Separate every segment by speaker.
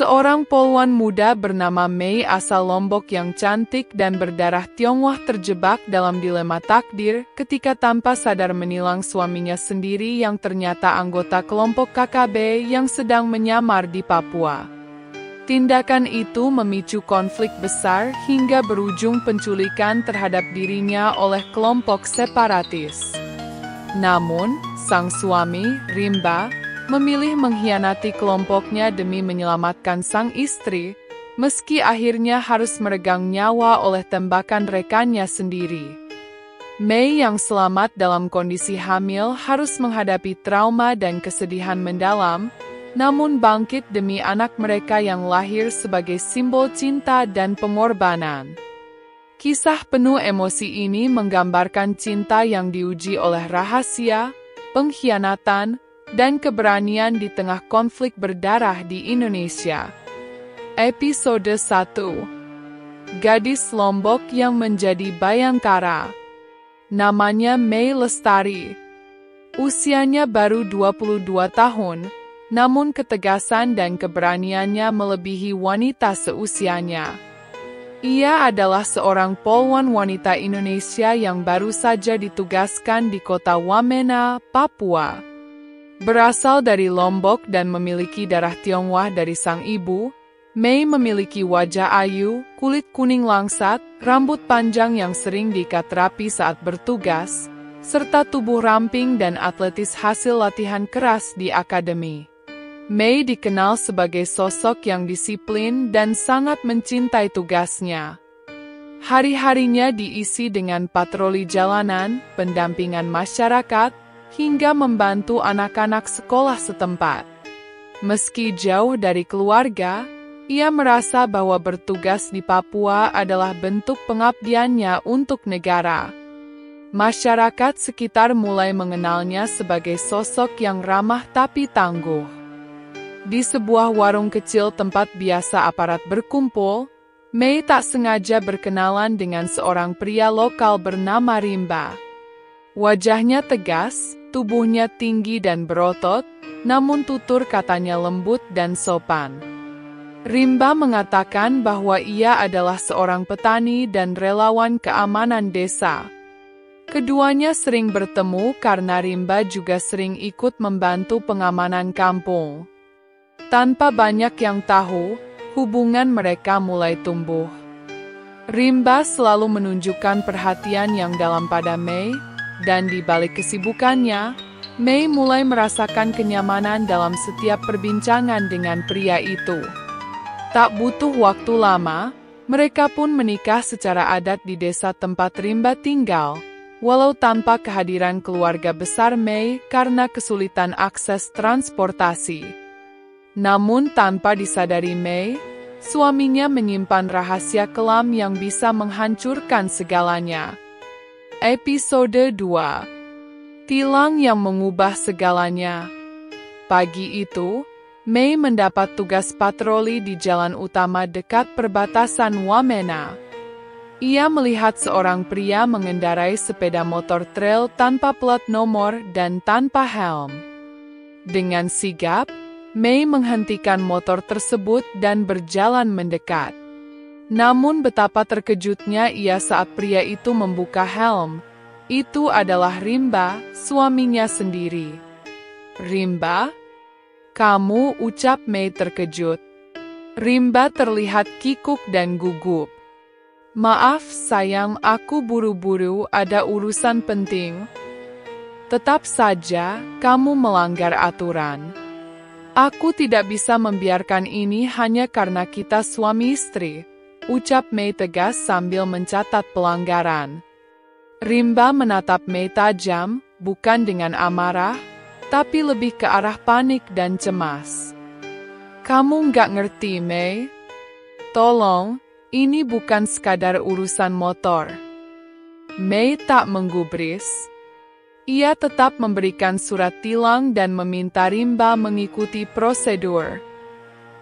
Speaker 1: Seorang polwan muda bernama Mei asal Lombok yang cantik dan berdarah Tionghoa terjebak dalam dilema takdir ketika tanpa sadar menilang suaminya sendiri yang ternyata anggota kelompok KKB yang sedang menyamar di Papua. Tindakan itu memicu konflik besar hingga berujung penculikan terhadap dirinya oleh kelompok separatis. Namun, sang suami, Rimba, memilih mengkhianati kelompoknya demi menyelamatkan sang istri, meski akhirnya harus meregang nyawa oleh tembakan rekannya sendiri. Mei yang selamat dalam kondisi hamil harus menghadapi trauma dan kesedihan mendalam, namun bangkit demi anak mereka yang lahir sebagai simbol cinta dan pengorbanan. Kisah penuh emosi ini menggambarkan cinta yang diuji oleh rahasia, pengkhianatan, dan keberanian di tengah konflik berdarah di Indonesia. Episode 1. Gadis Lombok yang menjadi bayangkara. Namanya Mei Lestari. Usianya baru 22 tahun, namun ketegasan dan keberaniannya melebihi wanita seusianya. Ia adalah seorang polwan wanita Indonesia yang baru saja ditugaskan di kota Wamena, Papua. Berasal dari Lombok dan memiliki darah Tionghoa dari sang ibu, Mei memiliki wajah ayu, kulit kuning langsat, rambut panjang yang sering diikat rapi saat bertugas, serta tubuh ramping dan atletis hasil latihan keras di akademi. Mei dikenal sebagai sosok yang disiplin dan sangat mencintai tugasnya. Hari-harinya diisi dengan patroli jalanan, pendampingan masyarakat, hingga membantu anak-anak sekolah setempat. Meski jauh dari keluarga, ia merasa bahwa bertugas di Papua adalah bentuk pengabdiannya untuk negara. Masyarakat sekitar mulai mengenalnya sebagai sosok yang ramah tapi tangguh. Di sebuah warung kecil tempat biasa aparat berkumpul, Mei tak sengaja berkenalan dengan seorang pria lokal bernama Rimba. Wajahnya tegas, tubuhnya tinggi dan berotot, namun tutur katanya lembut dan sopan. Rimba mengatakan bahwa ia adalah seorang petani dan relawan keamanan desa. Keduanya sering bertemu karena Rimba juga sering ikut membantu pengamanan kampung. Tanpa banyak yang tahu, hubungan mereka mulai tumbuh. Rimba selalu menunjukkan perhatian yang dalam pada Mei, dan di balik kesibukannya, Mei mulai merasakan kenyamanan dalam setiap perbincangan dengan pria itu. Tak butuh waktu lama, mereka pun menikah secara adat di desa tempat Rimba tinggal, walau tanpa kehadiran keluarga besar Mei karena kesulitan akses transportasi. Namun tanpa disadari Mei, suaminya menyimpan rahasia kelam yang bisa menghancurkan segalanya. Episode 2. Tilang yang mengubah segalanya. Pagi itu, Mei mendapat tugas patroli di jalan utama dekat perbatasan Wamena. Ia melihat seorang pria mengendarai sepeda motor trail tanpa plat nomor dan tanpa helm. Dengan sigap, Mei menghentikan motor tersebut dan berjalan mendekat. Namun betapa terkejutnya ia saat pria itu membuka helm. Itu adalah Rimba, suaminya sendiri. "Rimba? Kamu?" ucap Mei terkejut. Rimba terlihat kikuk dan gugup. "Maaf sayang, aku buru-buru, ada urusan penting." "Tetap saja, kamu melanggar aturan. Aku tidak bisa membiarkan ini hanya karena kita suami istri," ucap Mei tegas sambil mencatat pelanggaran. Rimba menatap Mei tajam, bukan dengan amarah, tapi lebih ke arah panik dan cemas. "Kamu nggak ngerti, Mei? Tolong, ini bukan sekadar urusan motor." Mei tak menggubris. Ia tetap memberikan surat tilang dan meminta Rimba mengikuti prosedur.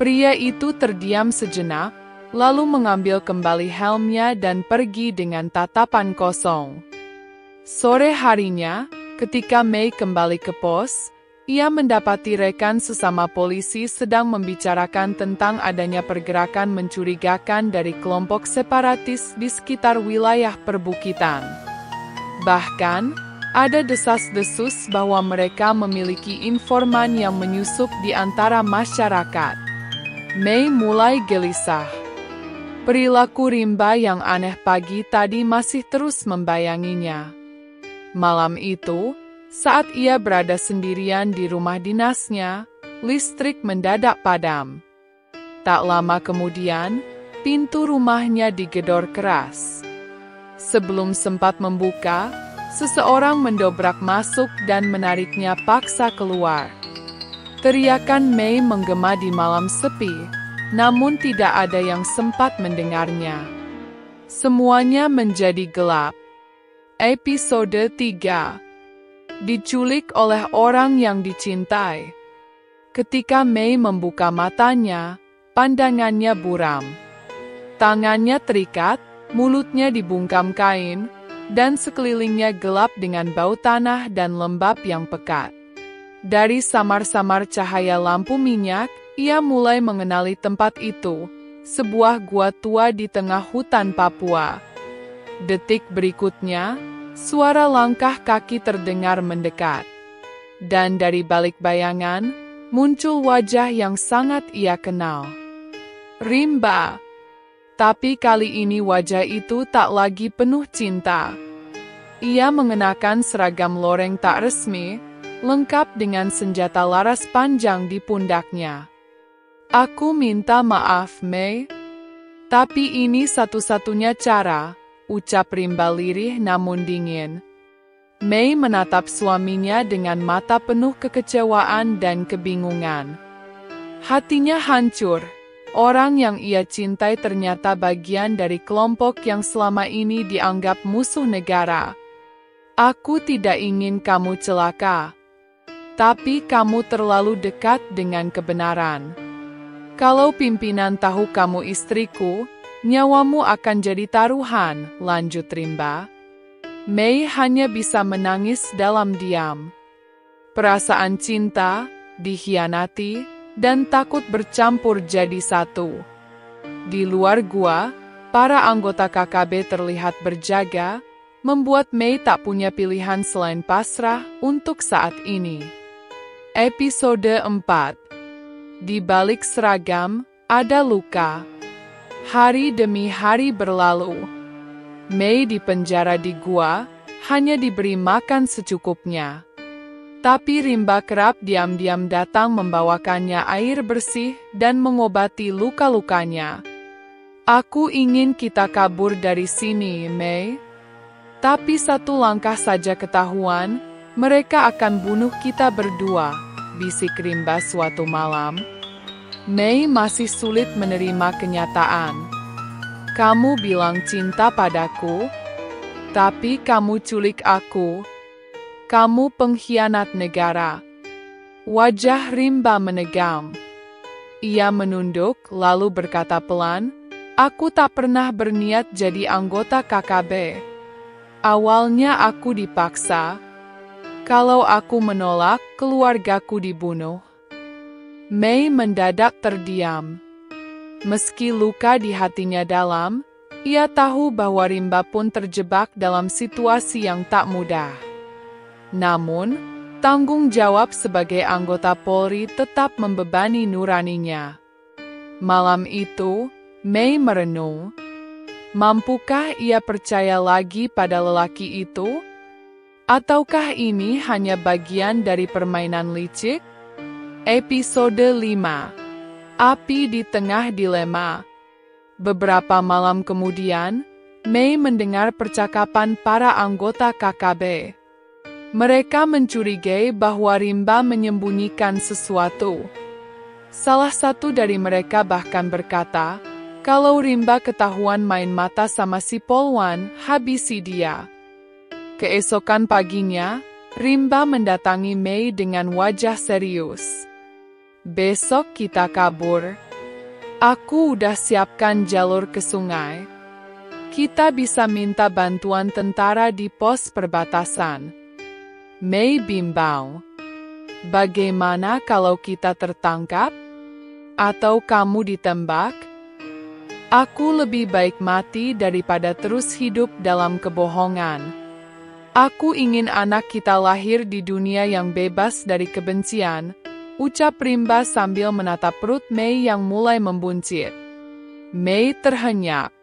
Speaker 1: Pria itu terdiam sejenak, lalu mengambil kembali helmnya dan pergi dengan tatapan kosong. Sore harinya, ketika Mei kembali ke pos, ia mendapati rekan sesama polisi sedang membicarakan tentang adanya pergerakan mencurigakan dari kelompok separatis di sekitar wilayah perbukitan. Bahkan, ada desas-desus bahwa mereka memiliki informan yang menyusup di antara masyarakat. Mei mulai gelisah. Perilaku Rimba yang aneh pagi tadi masih terus membayanginya. Malam itu, saat ia berada sendirian di rumah dinasnya, listrik mendadak padam. Tak lama kemudian, pintu rumahnya digedor keras. Sebelum sempat membuka, seseorang mendobrak masuk dan menariknya paksa keluar. Teriakan Mei menggema di malam sepi, namun tidak ada yang sempat mendengarnya. Semuanya menjadi gelap. Episode 3. Diculik oleh orang yang dicintai. Ketika Mei membuka matanya, pandangannya buram. Tangannya terikat, mulutnya dibungkam kain, dan sekelilingnya gelap dengan bau tanah dan lembab yang pekat. Dari samar-samar cahaya lampu minyak, ia mulai mengenali tempat itu, sebuah gua tua di tengah hutan Papua. Detik berikutnya, suara langkah kaki terdengar mendekat. Dan dari balik bayangan, muncul wajah yang sangat ia kenal. Rimba. Tapi kali ini wajah itu tak lagi penuh cinta. Ia mengenakan seragam loreng tak resmi, lengkap dengan senjata laras panjang di pundaknya. Aku minta maaf, Mei. Tapi ini satu-satunya cara, ucap Rimba lirih namun dingin. Mei menatap suaminya dengan mata penuh kekecewaan dan kebingungan. Hatinya hancur. Orang yang ia cintai ternyata bagian dari kelompok yang selama ini dianggap musuh negara. Aku tidak ingin kamu celaka. Tapi kamu terlalu dekat dengan kebenaran. Kalau pimpinan tahu kamu istriku, nyawamu akan jadi taruhan, lanjut Rimba. Mei hanya bisa menangis dalam diam. Perasaan cinta, dikhianati, dan takut bercampur jadi satu. Di luar gua, para anggota KKB terlihat berjaga, membuat Mei tak punya pilihan selain pasrah untuk saat ini. Episode 4. Di balik seragam, ada luka. Hari demi hari berlalu. Mei dipenjara di gua, hanya diberi makan secukupnya. Tapi Rimba kerap diam-diam datang membawakannya air bersih dan mengobati luka-lukanya. Aku ingin kita kabur dari sini, Mei. Tapi satu langkah saja ketahuan, mereka akan bunuh kita berdua, bisik Rimba suatu malam. Mei masih sulit menerima kenyataan. Kamu bilang cinta padaku, tapi kamu culik aku. Kamu pengkhianat negara. Wajah Rimba menegam. Ia menunduk lalu berkata pelan, aku tak pernah berniat jadi anggota KKB. Awalnya aku dipaksa. Kalau aku menolak, keluargaku dibunuh. Mei mendadak terdiam. Meski luka di hatinya dalam, ia tahu bahwa Rimba pun terjebak dalam situasi yang tak mudah. Namun, tanggung jawab sebagai anggota Polri tetap membebani nuraninya. Malam itu, Mei merenung. Mampukah ia percaya lagi pada lelaki itu? Ataukah ini hanya bagian dari permainan licik? Episode 5. Api di tengah dilema. Beberapa malam kemudian, Mei mendengar percakapan para anggota KKB. Mereka mencurigai bahwa Rimba menyembunyikan sesuatu. Salah satu dari mereka bahkan berkata, kalau Rimba ketahuan main mata sama si Polwan, habisi dia. Keesokan paginya, Rimba mendatangi Mei dengan wajah serius. Besok kita kabur. Aku udah siapkan jalur ke sungai. Kita bisa minta bantuan tentara di pos perbatasan. Mei bimbang. Bagaimana kalau kita tertangkap? Atau kamu ditembak? Aku lebih baik mati daripada terus hidup dalam kebohongan. Aku ingin anak kita lahir di dunia yang bebas dari kebencian, ucap Rimba sambil menatap perut Mei yang mulai membuncit. Mei terhenyak.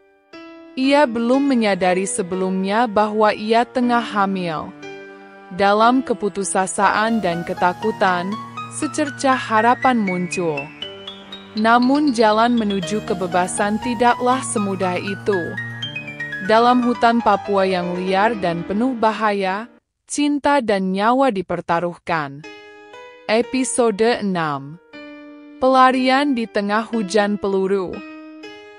Speaker 1: Ia belum menyadari sebelumnya bahwa ia tengah hamil. Dalam keputusasaan dan ketakutan, secercah harapan muncul. Namun jalan menuju kebebasan tidaklah semudah itu. Dalam hutan Papua yang liar dan penuh bahaya, cinta dan nyawa dipertaruhkan. Episode 6. Pelarian di tengah hujan peluru.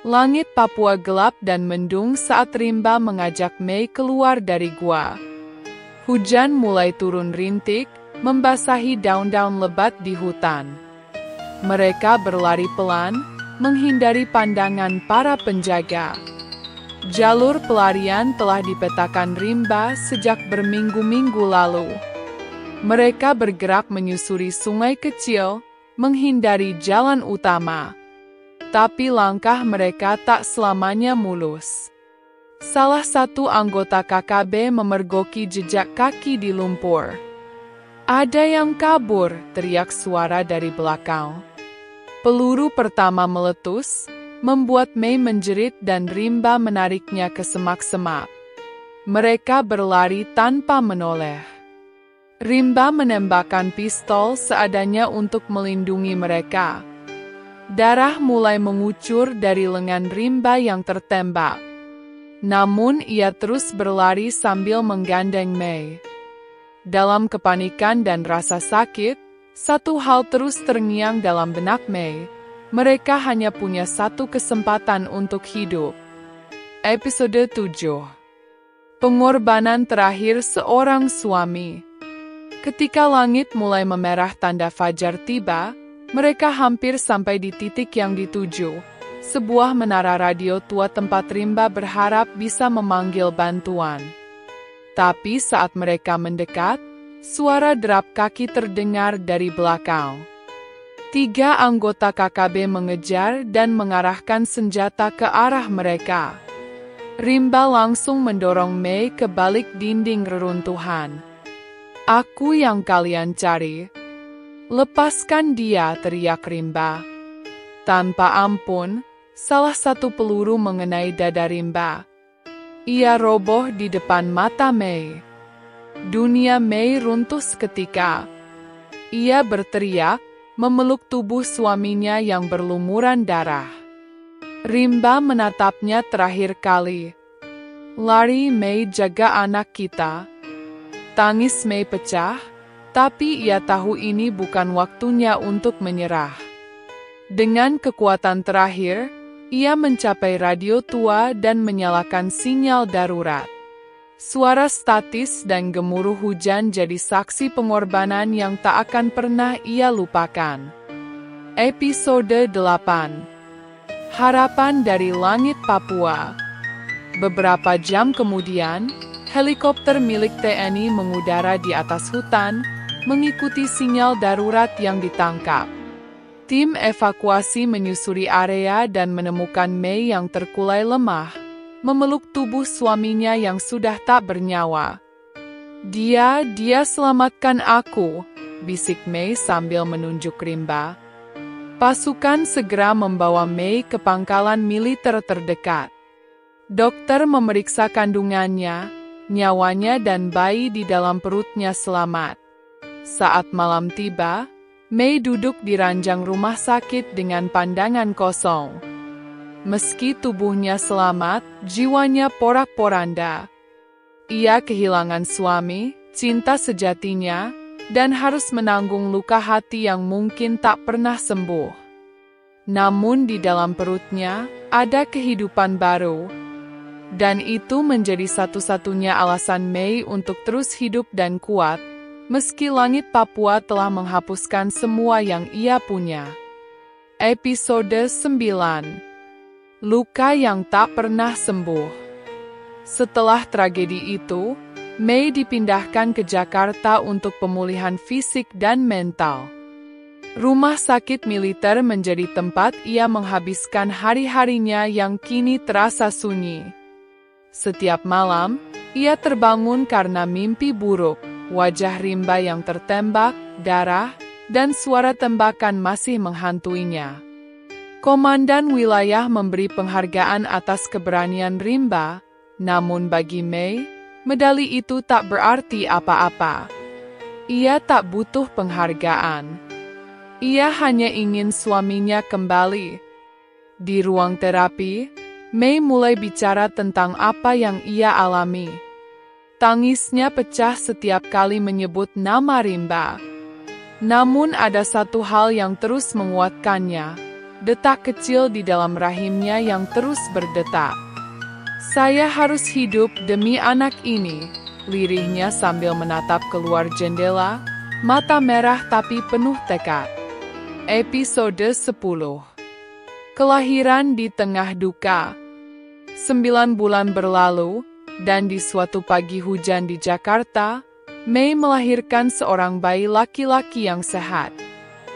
Speaker 1: Langit Papua gelap dan mendung saat Rimba mengajak Mei keluar dari gua. Hujan mulai turun rintik, membasahi daun-daun lebat di hutan. Mereka berlari pelan, menghindari pandangan para penjaga. Jalur pelarian telah dipetakan Rimba sejak berminggu-minggu lalu. Mereka bergerak menyusuri sungai kecil, menghindari jalan utama. Tapi langkah mereka tak selamanya mulus. Salah satu anggota KKB memergoki jejak kaki di lumpur. Ada yang kabur, teriak suara dari belakang. Peluru pertama meletus, membuat Mei menjerit dan Rimba menariknya ke semak-semak. Mereka berlari tanpa menoleh. Rimba menembakkan pistol seadanya untuk melindungi mereka. Darah mulai mengucur dari lengan Rimba yang tertembak. Namun ia terus berlari sambil menggandeng Mei. Dalam kepanikan dan rasa sakit, satu hal terus terngiang dalam benak Mei. Mereka hanya punya satu kesempatan untuk hidup. Episode 7. Pengorbanan terakhir seorang suami. Ketika langit mulai memerah tanda fajar tiba, mereka hampir sampai di titik yang dituju. Sebuah menara radio tua tempat Rimba berharap bisa memanggil bantuan. Tapi saat mereka mendekat, suara derap kaki terdengar dari belakang. 3 anggota KKB mengejar dan mengarahkan senjata ke arah mereka. Rimba langsung mendorong Mei ke balik dinding reruntuhan. Aku yang kalian cari. Lepaskan dia, teriak Rimba. Tanpa ampun, salah satu peluru mengenai dada Rimba. Ia roboh di depan mata Mei. Dunia Mei runtuh seketika. Ia berteriak, memeluk tubuh suaminya yang berlumuran darah. Rimba menatapnya terakhir kali. Lari Mei, jaga anak kita. Tangis Mei pecah, tapi ia tahu ini bukan waktunya untuk menyerah. Dengan kekuatan terakhir, ia mencapai radio tua dan menyalakan sinyal darurat. Suara statis dan gemuruh hujan jadi saksi pengorbanan yang tak akan pernah ia lupakan. Episode 8. Harapan dari langit Papua. Beberapa jam kemudian, helikopter milik TNI mengudara di atas hutan, mengikuti sinyal darurat yang ditangkap. Tim evakuasi menyusuri area dan menemukan Mei yang terkulai lemah, memeluk tubuh suaminya yang sudah tak bernyawa. Dia selamatkan aku, bisik Mei sambil menunjuk Rimba. Pasukan segera membawa Mei ke pangkalan militer terdekat. Dokter memeriksa kandungannya, nyawanya dan bayi di dalam perutnya selamat. Saat malam tiba, Mei duduk di ranjang rumah sakit dengan pandangan kosong. Meski tubuhnya selamat, jiwanya porak-poranda. Ia kehilangan suami, cinta sejatinya, dan harus menanggung luka hati yang mungkin tak pernah sembuh. Namun di dalam perutnya, ada kehidupan baru. Dan itu menjadi satu-satunya alasan Mei untuk terus hidup dan kuat, meski langit Papua telah menghapuskan semua yang ia punya. Episode 9. Luka yang tak pernah sembuh. Setelah tragedi itu, Mei dipindahkan ke Jakarta untuk pemulihan fisik dan mental. Rumah sakit militer menjadi tempat ia menghabiskan hari-harinya yang kini terasa sunyi. Setiap malam, ia terbangun karena mimpi buruk, wajah Rimba yang tertembak, darah, dan suara tembakan masih menghantuinya. Komandan wilayah memberi penghargaan atas keberanian Rimba, namun bagi Mei, medali itu tak berarti apa-apa. Ia tak butuh penghargaan. Ia hanya ingin suaminya kembali. Di ruang terapi, Mei mulai bicara tentang apa yang ia alami. Tangisnya pecah setiap kali menyebut nama Rimba. Namun ada satu hal yang terus menguatkannya, detak kecil di dalam rahimnya yang terus berdetak. Saya harus hidup demi anak ini, lirihnya sambil menatap keluar jendela, mata merah tapi penuh tekad. Episode 10. Kelahiran di tengah duka. 9 bulan berlalu, dan di suatu pagi hujan di Jakarta, Mei melahirkan seorang bayi laki-laki yang sehat.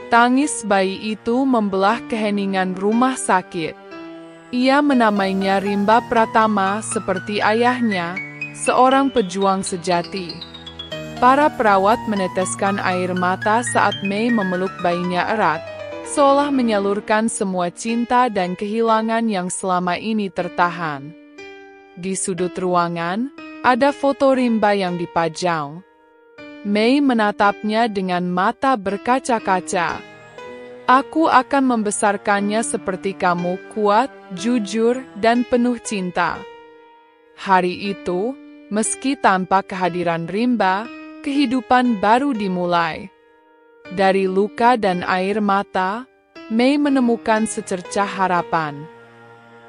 Speaker 1: Tangis bayi itu membelah keheningan rumah sakit. Ia menamainya Rimba Pratama seperti ayahnya, seorang pejuang sejati. Para perawat meneteskan air mata saat Mei memeluk bayinya erat, seolah menyalurkan semua cinta dan kehilangan yang selama ini tertahan. Di sudut ruangan, ada foto Rimba yang dipajang. Mei menatapnya dengan mata berkaca-kaca. Aku akan membesarkannya seperti kamu, kuat, jujur, dan penuh cinta. Hari itu, meski tanpa kehadiran Rimba, kehidupan baru dimulai. Dari luka dan air mata, Mei menemukan secercah harapan.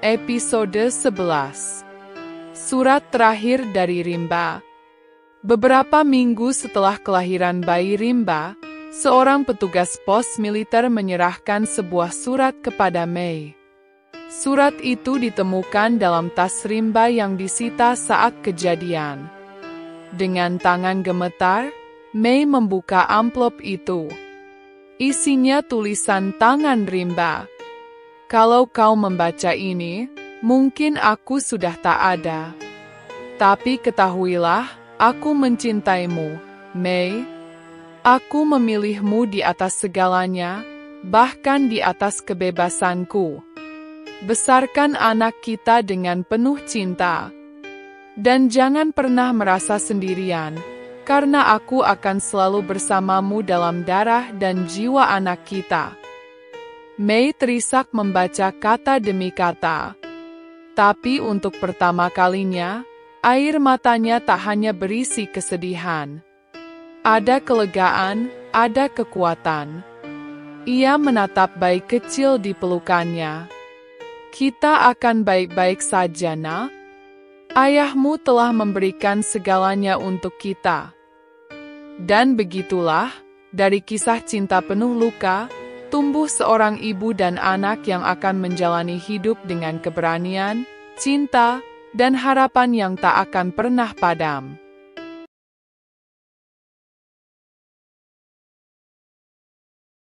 Speaker 1: Episode 11. Surat terakhir dari Rimba. Beberapa minggu setelah kelahiran bayi Rimba, seorang petugas pos militer menyerahkan sebuah surat kepada Mei. Surat itu ditemukan dalam tas Rimba yang disita saat kejadian. Dengan tangan gemetar, Mei membuka amplop itu. Isinya tulisan tangan Rimba. Kalau kau membaca ini, mungkin aku sudah tak ada. Tapi ketahuilah, aku mencintaimu, Mei. Aku memilihmu di atas segalanya, bahkan di atas kebebasanku. Besarkan anak kita dengan penuh cinta. Dan jangan pernah merasa sendirian, karena aku akan selalu bersamamu dalam darah dan jiwa anak kita. Mei terisak membaca kata demi kata. Tapi untuk pertama kalinya, air matanya tak hanya berisi kesedihan. Ada kelegaan, ada kekuatan. Ia menatap bayi kecil di pelukannya. Kita akan baik-baik saja, nak. Ayahmu telah memberikan segalanya untuk kita. Dan begitulah, dari kisah cinta penuh luka, tumbuh seorang ibu dan anak yang akan menjalani hidup dengan keberanian, cinta, dan harapan yang tak akan pernah padam.